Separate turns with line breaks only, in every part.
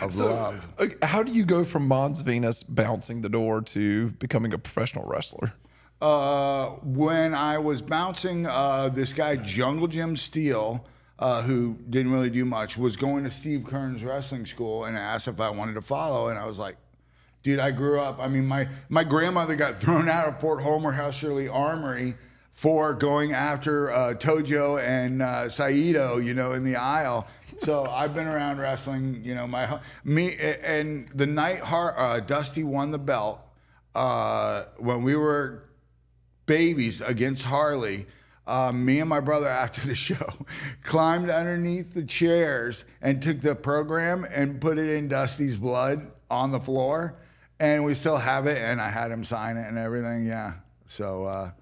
of love.
Okay, how do you go from Mons Venus bouncing the door to becoming a professional wrestler?
When I was bouncing, this guy, Jungle Jim Steele, who didn't really do much, was going to Steve Kern's wrestling school and asked if I wanted to follow. And I was like, dude, I grew up. I mean, my grandmother got thrown out of Fort Homer House Shirley Armory for going after Tojo and Saito, you know, in the aisle. So I've been around wrestling, you know, and the night Dusty won the belt, when we were babies against Harley, me and my brother after the show climbed underneath the chairs and took the program and put it in Dusty's blood on the floor, and we still have it, and I had him sign it and everything. Yeah. So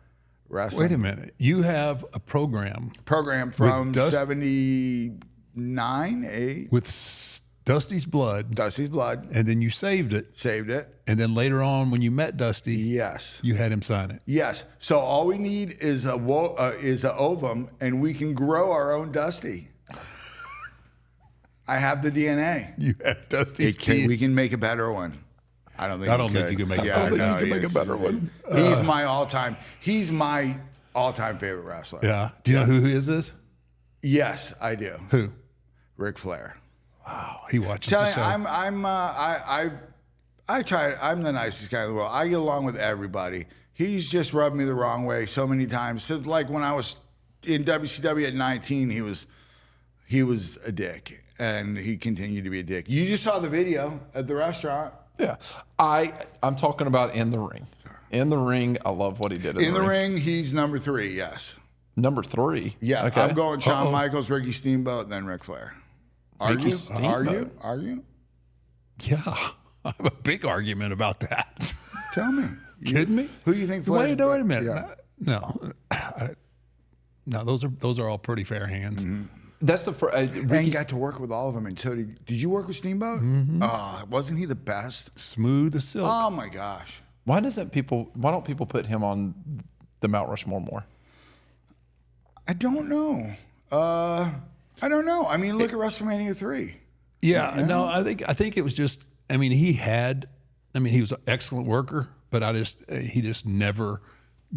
wrestling.
Wait a minute. You have a program
from 79, 8.
with Dusty's blood.
Dusty's blood.
And then you saved it.
Saved it.
And then later on, when you met Dusty,
Yes.
you had him sign it.
Yes. So all we need is a ovum, and we can grow our own Dusty. I have the DNA.
You have Dusty's DNA.
We can make a better one. I don't think
you can make a
yeah,
better one.
I think he's gonna make a better one.
He's my all-time favorite wrestler.
Yeah. Do you know who is this?
Yes, I do.
Who?
Ric Flair.
Wow. He watches
Tell
the
you,
show.
I try. I'm the nicest guy in the world. I get along with everybody. He's just rubbed me the wrong way so many times. So, like when I was in WCW at 19, he was a dick, and he continued to be a dick. You just saw the video at the restaurant.
Yeah, I'm talking about in the ring. In the ring, I love what he did.
In the ring, he's number 3. Yes.
Number 3.
Yeah.
Okay.
I'm going Shawn Michaels, Ricky Steamboat, and then Ric Flair. Are
Ricky
you?
Steamboat.
Are you?
Yeah. I have a big argument about that.
Tell me.
Kidding me?
Who do you think? Flair's
Wait a minute.
Yeah.
No, those are all pretty fair hands.
Mm-hmm.
That's the
And you got to work with all of them. And so did you work with Steamboat?
Mm-hmm.
Wasn't he the best?
Smooth as silk.
Oh my gosh.
Why don't people put him on the Mount Rushmore more?
I don't know. I don't know. I mean, look at WrestleMania 3.
Yeah, no, I think it was just. I mean, he was an excellent worker, but he just never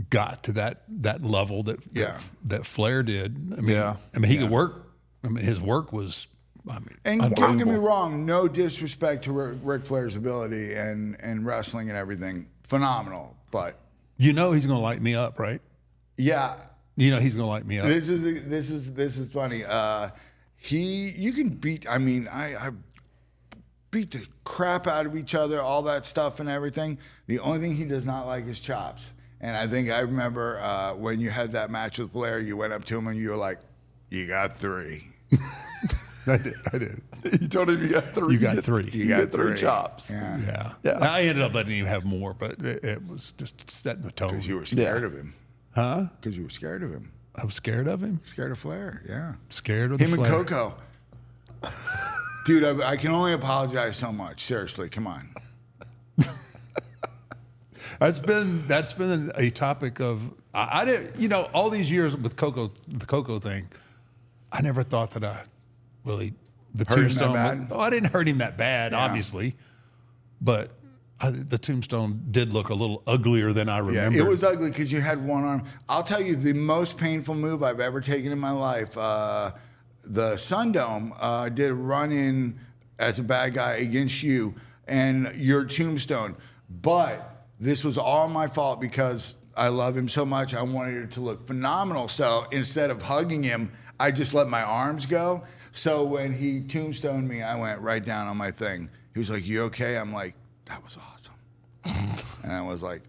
got to that level that Flair did. I mean, he could work. I mean, his work was.
And don't get me wrong, no disrespect to Ric Flair's ability and wrestling and everything, phenomenal. But
he's going to light me up, right?
Yeah.
He's going to light me up.
This is funny. You can beat. I mean, I beat the crap out of each other, all that stuff and everything. The only thing he does not like is chops. And I think I remember when you had that match with Blair, you went up to him and you were like, "You got 3."
I did.
You told him you got 3.
You got 3.
You got
3 chops.
Yeah.
Yeah. I ended up letting him have more, but it was just setting the tone.
Because you were scared of him.
Huh?
Because you were scared of him.
I was scared of him.
Scared of Flair. Yeah.
Scared of the
him
Flair.
and Coco. Dude, I can only apologize so much. Seriously, come on.
That's been a topic of I didn't all these years with the Coco thing. I never thought that I really the
Hurt him that
tombstone.
bad?
I didn't hurt him that bad, obviously, but the tombstone did look a little uglier than I remember.
Yeah, it was ugly because you had one arm. I'll tell you the most painful move I've ever taken in my life. The Sundome did a run-in as a bad guy against you and your tombstone. But this was all my fault because I love him so much. I wanted it to look phenomenal. So instead of hugging him, I just let my arms go. So when he tombstoned me, I went right down on my thing. He was like, "You okay?" I'm like, "That was awesome." And I was like,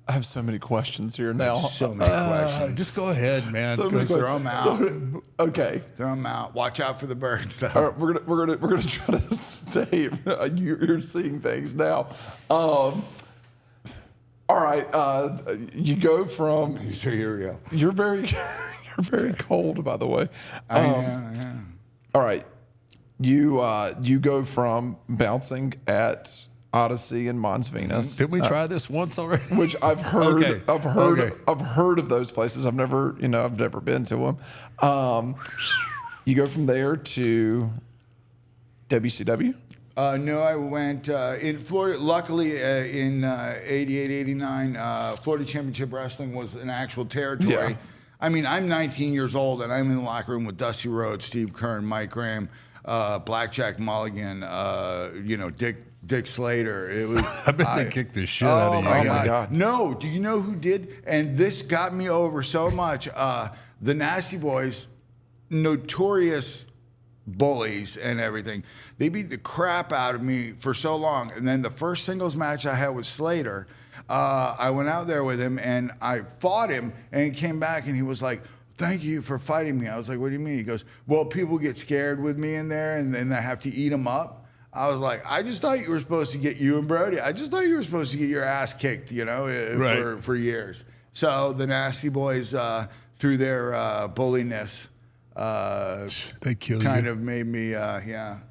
I have so many questions here now.
so many questions.
Just go ahead, man.
So many
Throw them out.
Okay.
Throw them out. Watch out for the birds, though.
All right, we're gonna try to stay. You're seeing things now. All right. You go from.
So here we go.
You're very cold, by the way.
Yeah.
All right. You go from bouncing at Odyssey and Mons Venus.
Didn't we try this once already?
Which I've heard.
Okay.
I've heard of those places. I've never been to them. You go from there to WCW?
No, I went in Florida. Luckily, in 88, 89, Florida Championship Wrestling was an actual territory.
Yeah.
I mean, I'm 19 years old, and I'm in the locker room with Dusty Rhodes, Steve Kern, Mike Graham, Blackjack Mulligan, Dick Slater. It was.
I bet they kicked the shit out of you.
Oh, my God.
No, do you know who did? And this got me over so much. The Nasty Boys, notorious bullies and everything. They beat the crap out of me for so long. And then the first singles match I had with Slater, I went out there with him and I fought him, and he came back and he was like, "Thank you for fighting me." I was like, "What do you mean?" He goes, "Well, people get scared with me in there and then I have to eat them up." I was like, "I just thought you were supposed to get you and Brody. I just thought you were supposed to get your ass kicked,
Right.
for years." So the Nasty Boys, through their bulliness,
They killed
kind
you.
of made me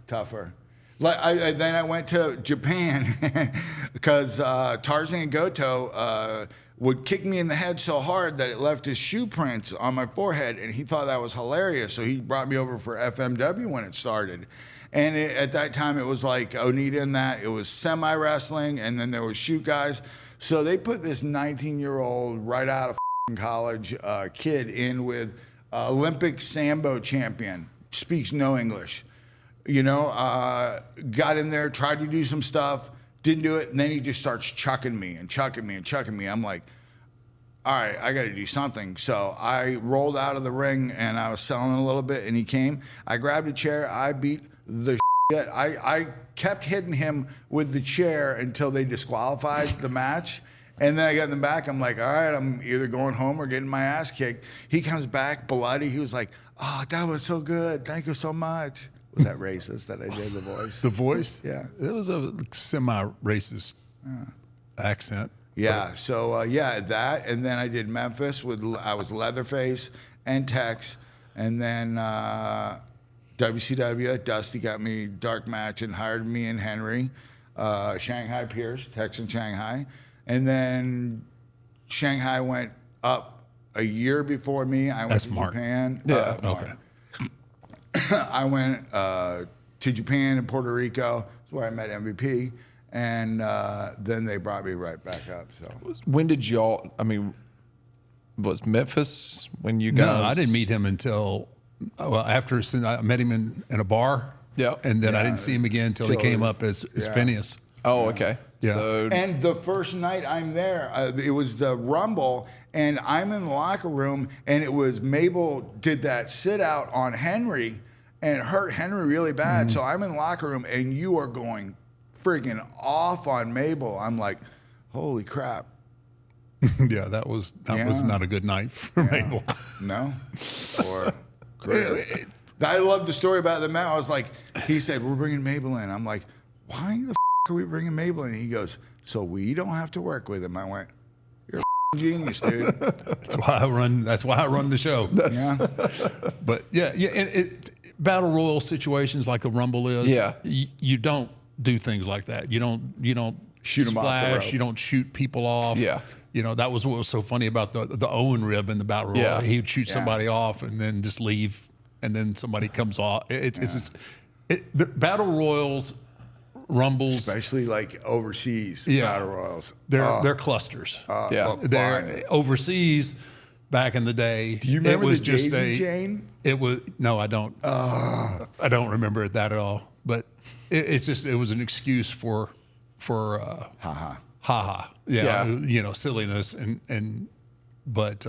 tougher. Like then I went to Japan because Tarzan Goto would kick me in the head so hard that it left his shoe prints on my forehead, and he thought that was hilarious. So he brought me over for FMW when it started. And at that time, it was like Onita and that. It was semi-wrestling, and then there was shoot guys. So they put this 19-year-old right out of college kid in with Olympic Sambo champion, speaks no English. Got in there, tried to do some stuff, didn't do it, and then he just starts chucking me and chucking me and chucking me. I'm like, all right, I got to do something. So I rolled out of the ring, and I was selling a little bit, and he came. I grabbed a chair. I beat the shit. I kept hitting him with the chair until they disqualified the match. And then I got in the back. I'm like, all right, I'm either going home or getting my ass kicked. He comes back bloody. He was like, "Oh, that was so good. Thank you so much." Was that racist that I did the voice?
The voice?
Yeah.
It was a semi-racist accent.
Yeah. So that, and then I did Memphis I was Leatherface and Tex, and then WCW. Dusty got me dark match and hired me and Henry, Shanghai Pierce, Tex and Shanghai, and then Shanghai went up a year before me. I went
That's
to
Mark.
Japan.
Yeah.
Okay.
I went to Japan and Puerto Rico. That's where I met MVP. And then they brought me right back up. So
When did y'all, was Memphis when you guys?
No, I didn't meet him until since I met him in a bar.
Yeah.
And then I
Yeah.
didn't see him again until he
Till-
came up as
yeah.
Phineas.
Oh, okay.
Yeah.
So,
And the first night I'm there, it was the Rumble, and I'm in the locker room, and it was Mabel did that sit out on Henry and hurt Henry really bad. So I'm in the locker room, and you are going friggin' off on Mabel. I'm like, holy crap.
Yeah, that was not a good night for Mabel.
No? Or great. I love the story about the man. I was like, he said, "We're bringing Mabel in." I'm like, "Why the are we bringing Mabel in?" He goes, "So we don't have to work with him." I went, "You're a genius, dude."
That's why I run the show.
Yeah.
But yeah, and battle royal situations like a Rumble is.
Yeah.
You don't do things like that. You don't
Shoot 'em off the
splash.
rope.
You don't shoot people off.
Yeah.
That was what was so funny about the Owen rib in the battle royal.
Yeah.
He would shoot somebody off and then just leave, and then somebody comes off. It's just the battle royals, Rumbles.
Especially like overseas
Yeah.
battle royals.
They're clusters.
Yeah.
They're overseas. Back in the day,
Do you remember
it was
the
just
daisy chain?
It was no, I don't. I don't remember it that at all. But it was an excuse for haha. Yeah. Silliness but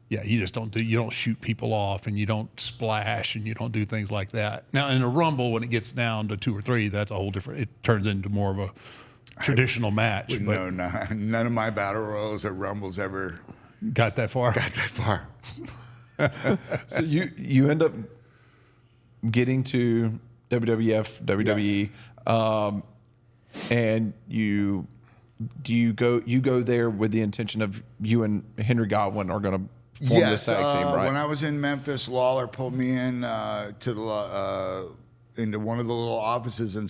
you just you don't shoot people off, and you don't splash, and you don't do things like that. Now in a Rumble, when it gets down to 2 or 3, that's a whole different. It turns into more of a traditional match. But
No, none of my battle royals or Rumbles ever
got that far.
got that far.
so you end up getting to WWF, WWE, and you go there with the intention of you and Henry Godwin are going to form this tag team, right?
When I was in Memphis, Lawler pulled me in into one of the little offices and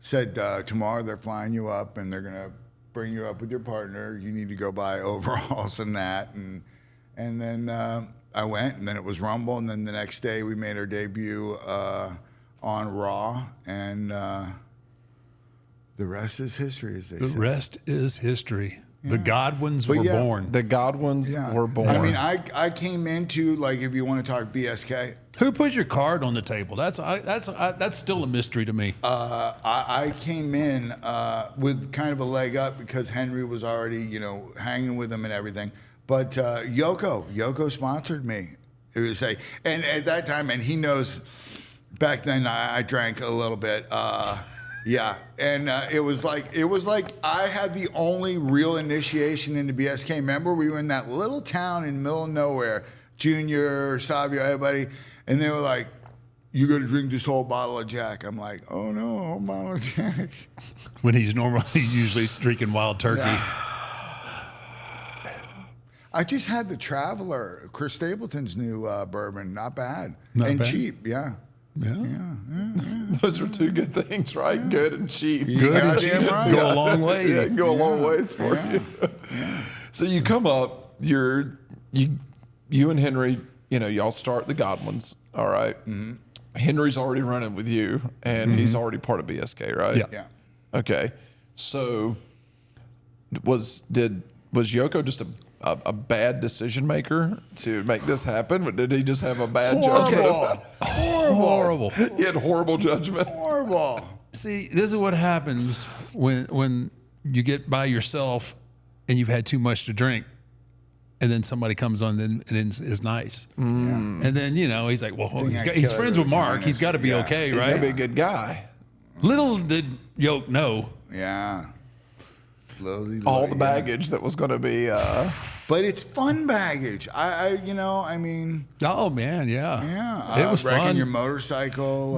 said tomorrow they're flying you up and they're gonna bring you up with your partner. You need to go buy overalls and that, and then I went, and then it was Rumble, and then the next day we made our debut on Raw, and the rest is history, as they
The
say.
rest is history. The Godwins
But
were
yeah,
born.
The Godwins were born.
I mean, I came into, like, if you want to talk BSK,
Who put your card on the table? That's still a mystery to me.
I came in with kind of a leg up because Henry was already, hanging with him and everything. But Yoko sponsored me. It was and at that time, and he knows, back then I drank a little bit. Yeah, and it was like I had the only real initiation into BSK. Remember, we were in that little town in the middle of nowhere, Junior, Savio, everybody, and they were like, "You got to drink this whole bottle of Jack." I'm like, "Oh no, a whole bottle of Jack."
When he's usually drinking Wild Turkey.
Yeah. I just had the Traveler, Chris Stapleton's new bourbon, not bad,
Not bad.
cheap. Yeah.
those are two good things, right? Good and cheap.
Good and
Goddamn
cheap.
right.
Go a long way.
Yeah, go a long ways for you. So you come up, you and Henry, y'all start the Godwins, all right? Henry's already running with you, and he's already part of BSK, right?
Yeah.
Yeah.
Okay. So was Yoko just a bad decision maker to make this happen? Or did he just have a bad judgment?
Horrible.
He had horrible judgment.
Horrible.
See, this is what happens when you get by yourself and you've had too much to drink, and then somebody comes on and is nice, and then he's like, well, he's friends with Mark. He's got to be okay,
He's
right?
gonna be a good guy.
Little did Yoke know.
Yeah.
All the baggage that was going to be.
But it's fun baggage. I mean,
Oh man, yeah,
yeah.
it was
wrecking
fun.
your motorcycle.